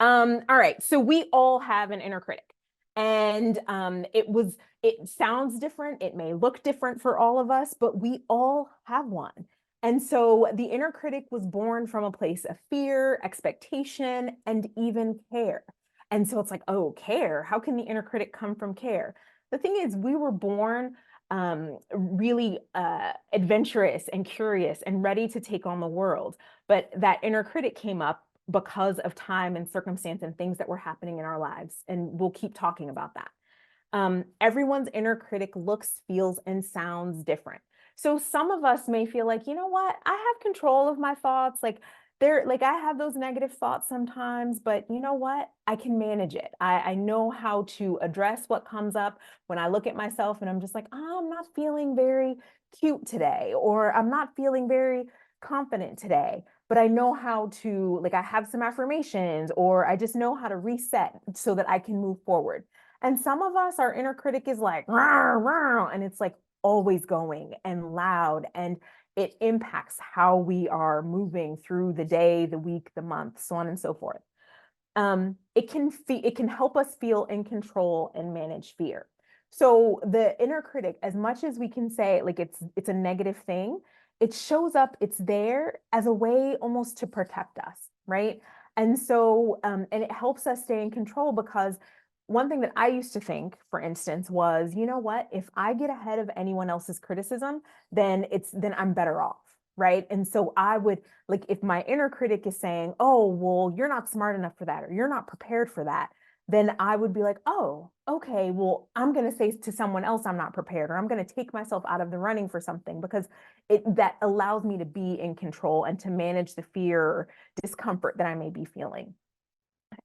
All right. So we all have an inner critic. And it sounds different. It may look different for all of us, but we all have one. And so the inner critic was born from a place of fear, expectation, and even care. And so it's like, oh, care. How can the inner critic come from care? The thing is, we were born really adventurous and curious and ready to take on the world. But that inner critic came up because of time and circumstance and things that were happening in our lives. And we'll keep talking about that. Everyone's inner critic looks, feels, and sounds different. So some of us may feel like, you know what, I have control of my thoughts. Like I have those negative thoughts sometimes, but you know what? I can manage it. I know how to address what comes up when I look at myself and I'm just like, oh, I'm not feeling very cute today, or I'm not feeling very confident today, but I know how to, like, I have some affirmations, or I just know how to reset so that I can move forward. And some of us, our inner critic is like, "Rawr, rawr," and it's like always going and loud, and it impacts how we are moving through the day, the week, the month, so on and so forth. It can help us feel in control and manage fear. So the inner critic, as much as we can say like it's a negative thing, it shows up, it's there as a way almost to protect us, right? And so and it helps us stay in control, because one thing that I used to think, for instance, was, you know what, if I get ahead of anyone else's criticism, then I'm better off, right? And so I would, like, if my inner critic is saying, oh, well, you're not smart enough for that, or you're not prepared for that, then I would be like, oh, okay, well, I'm going to say to someone else I'm not prepared, or I'm going to take myself out of the running for something, because that allows me to be in control and to manage the fear or discomfort that I may be feeling.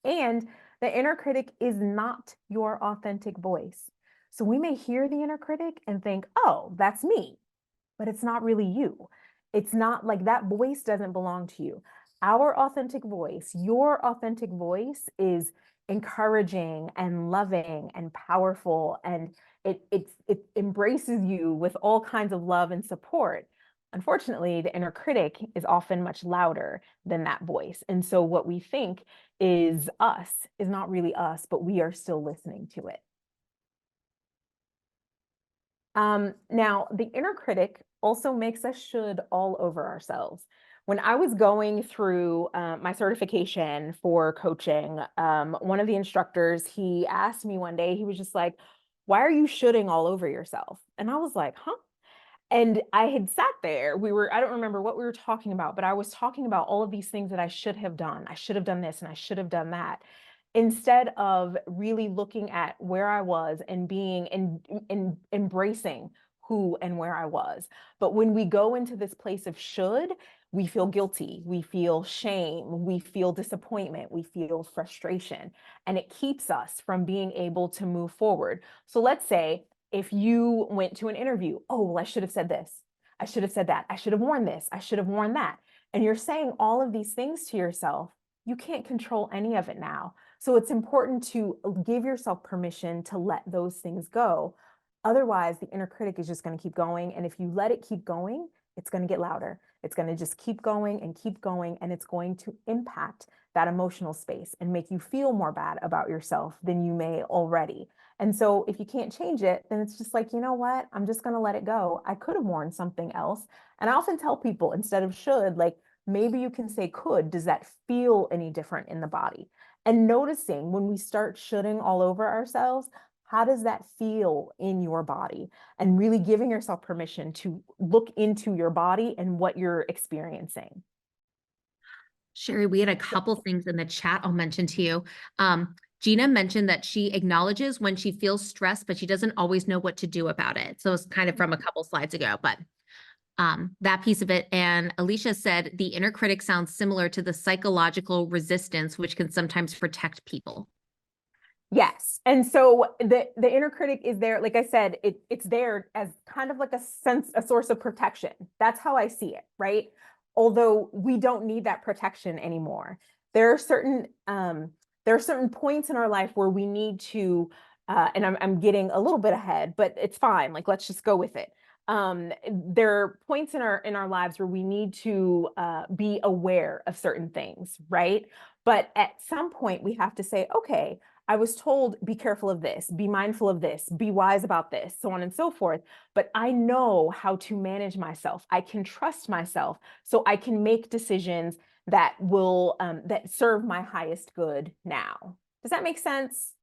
And the inner critic is not your authentic voice. So we may hear the inner critic and think, oh, that's me, but it's not really you. It's not, like, that voice doesn't belong to you. Our authentic voice, your authentic voice, is encouraging and loving and powerful, and it embraces you with all kinds of love and support. Unfortunately, the inner critic is often much louder than that voice. And so what we think is us is not really us, but we are still listening to it. Now, the inner critic also makes us should all over ourselves. When I was going through my certification for coaching, one of the instructors, he asked me one day, he was just like, why are you shoulding all over yourself? And I was like, huh? And I had sat there, I don't remember what we were talking about, but I was talking about all of these things that I should have done. I should have done this and I should have done that, instead of really looking at where I was and being and embracing who and where I was. But when we go into this place of should, we feel guilty, we feel shame, we feel disappointment, we feel frustration, and it keeps us from being able to move forward. So let's say if you went to an interview, oh, well, I should have said this, I should have said that, I should have worn this, I should have worn that. And you're saying all of these things to yourself, you can't control any of it now. So it's important to give yourself permission to let those things go. Otherwise, the inner critic is just going to keep going. And if you let it keep going, it's going to get louder. It's going to just keep going, and it's going to impact that emotional space and make you feel more bad about yourself than you may already. And so if you can't change it, then it's just like, you know what? I'm just going to let it go. I could have worn something else. And I often tell people, instead of should, like, maybe you can say could. Does that feel any different in the body? And noticing when we start shoulding all over ourselves, how does that feel in your body? And really giving yourself permission to look into your body and what you're experiencing. Sherry, we had a couple things in the chat I'll mention to you. Gina mentioned that she acknowledges when she feels stressed, but she doesn't always know what to do about it. So it's kind of from a couple slides ago, but that piece of it. And Alicia said the inner critic sounds similar to the psychological resistance, which can sometimes protect people. Yes. And so the inner critic is there, like I said, it's there as kind of like a source of protection. That's how I see it, right? Although we don't need that protection anymore. There are certain points in our life where we need to, and I'm getting a little bit ahead, but it's fine. Like, let's just go with it. There are points in our lives where we need to be aware of certain things, right? But at some point, we have to say, okay, I was told, be careful of this, be mindful of this, be wise about this, so on and so forth. But I know how to manage myself. I can trust myself, so I can make decisions that will that serve my highest good now. Does that make sense?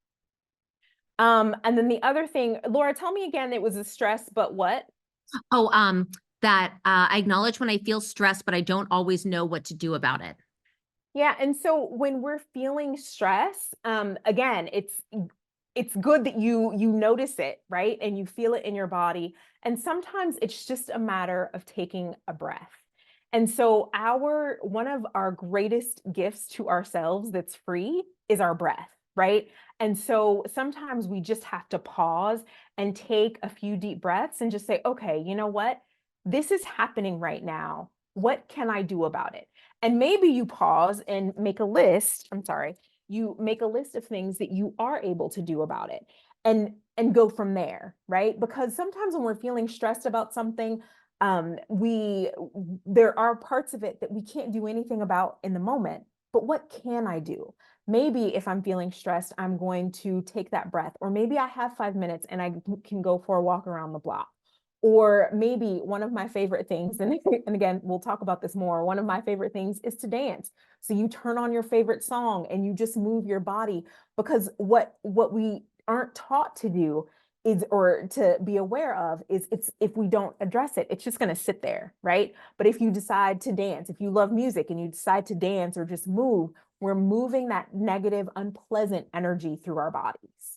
And then the other thing, Laura, tell me again, it was a stress, but what? Oh, that I acknowledge when I feel stressed, but I don't always know what to do about it. Yeah, and so when we're feeling stress, again, it's good that you notice it, right? And you feel it in your body. And sometimes it's just a matter of taking a breath. And so our one of our greatest gifts to ourselves that's free is our breath, right? And so sometimes we just have to pause and take a few deep breaths and just say, okay, you know what? This is happening right now. What can I do about it? And maybe you pause and make a list. I'm sorry, you make a list of things that you are able to do about it and go from there, right? Because sometimes when we're feeling stressed about something, we there are parts of it that we can't do anything about in the moment. But what can I do? Maybe if I'm feeling stressed, I'm going to take that breath, or maybe I have 5 minutes and I can go for a walk around the block. Or maybe one of my favorite things, and again, we'll talk about this more. One of my favorite things is to dance. So you turn on your favorite song and you just move your body, because what we aren't taught to do is, or to be aware of, is it's if we don't address it, it's just going to sit there, right? But if you decide to dance, if you love music and you decide to dance or just move, we're moving that negative, unpleasant energy through our bodies.